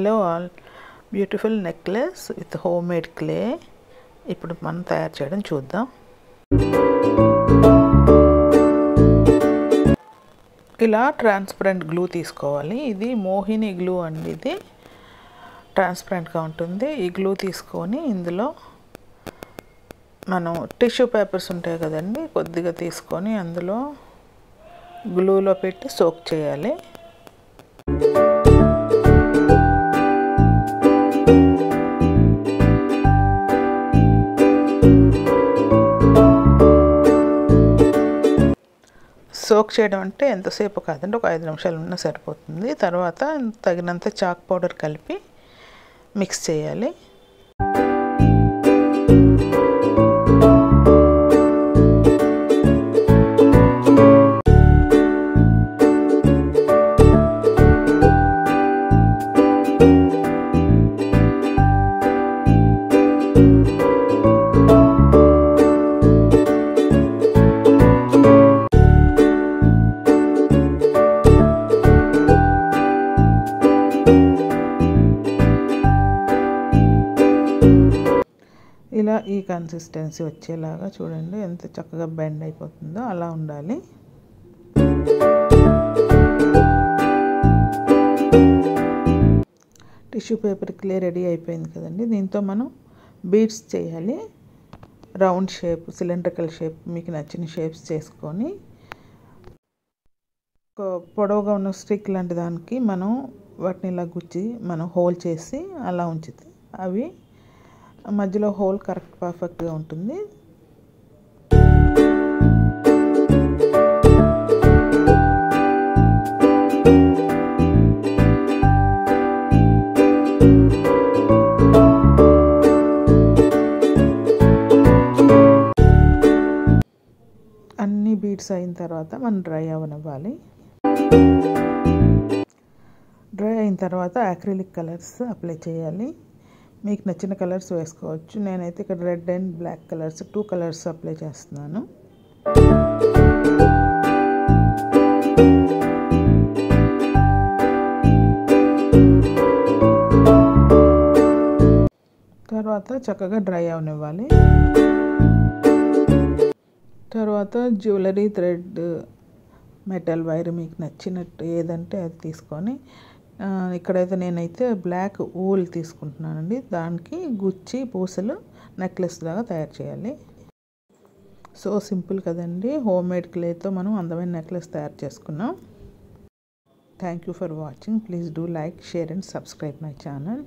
Hello all, beautiful necklace with home made clay ఇప్పుడు మనం తయారు చేయడం చూద్దాం. ఇలా ట్రాన్స్పరెంట్ గ్లూ తీసుకోవాలి. ఇది మోహిని గ్లూ అండి. ఇది ట్రాన్స్పరెంట్గా ఉంటుంది. ఈ గ్లూ తీసుకొని ఇందులో మనం టిష్యూ పేపర్స్ ఉంటాయి కదండి, కొద్దిగా తీసుకొని అందులో గ్లూలో పెట్టి సోక్ చేయాలి. సోక్ చేయడం అంటే ఎంతసేపు కాదండి, ఒక 5 నిమిషాలు ఉన్నా సరిపోతుంది. తర్వాత తగినంత చాక్ పౌడర్ కలిపి మిక్స్ చేయాలి. ఇలా ఈ కన్సిస్టెన్సీ వచ్చేలాగా చూడండి, ఎంత చక్కగా బెండ్ అయిపోతుందో అలా ఉండాలి. టిష్యూ పేపర్ క్లే రెడీ అయిపోయింది కదండి. దీంతో మనం బీడ్స్ చేయాలి. రౌండ్ షేప్, సిలిండ్రికల్ షేప్, మీకు నచ్చిన షేప్స్ చేసుకొని ఒక పొడవుగా ఉన్న స్టిక్ లాంటి దానికి మనం వాటిని ఇలా గుచ్చి మనం హోల్ చేసి అలా ఉంచితే అవి మధ్యలో హోల్ కరెక్ట్ పర్ఫెక్ట్గా ఉంటుంది. అన్ని బీడ్స్ అయిన తర్వాత మనం డ్రై అవ్వనివ్వాలి. డ్రై అయిన తర్వాత అక్రిలిక్ కలర్స్ అప్లై చేయాలి. మీకు నచ్చిన కలర్స్ వేసుకోవచ్చు. నేనైతే ఇక్కడ రెడ్ అండ్ బ్లాక్ కలర్స్ 2 కలర్స్ అప్లై చేస్తున్నాను. తర్వాత చక్కగా డ్రై అవనివ్వాలి. తర్వాత జ్యువెలరీ థ్రెడ్, మెటల్ వైర్ మీకు నచ్చినట్టు ఏదంటే అది తీసుకొని ఇక్కడైతే నేనైతే బ్లాక్ వూల్ తీసుకుంటున్నానండి. దానికి గుచ్చి పూసలు నెక్లెస్ లాగా తయారు చేయాలి. సో సింపుల్ కదండి, హోమ్ మేడ్ క్లేతో మనం అందమైన నెక్లెస్ తయారు చేసుకున్నాం. Thank you for watching. Please do like, share and subscribe my channel.